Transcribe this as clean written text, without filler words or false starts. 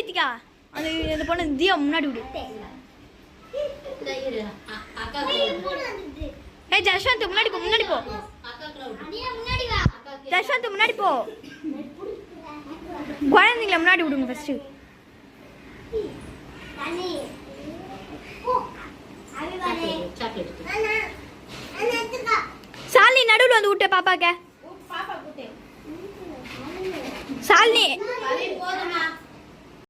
ரித்திகா அந்த பொண்ணு தியா முன்னாடி விடு. ஏய் ஜஷ்வந்த் முன்னாடி போ ஜஷ்வந்த் முன்னாடி போ. குழந்தைங்கள முன்னாடி விடுங்க ஃபர்ஸ்ட். சாலினி நடுவில் வந்து விட்ட பாப்பாக்க. சாலினி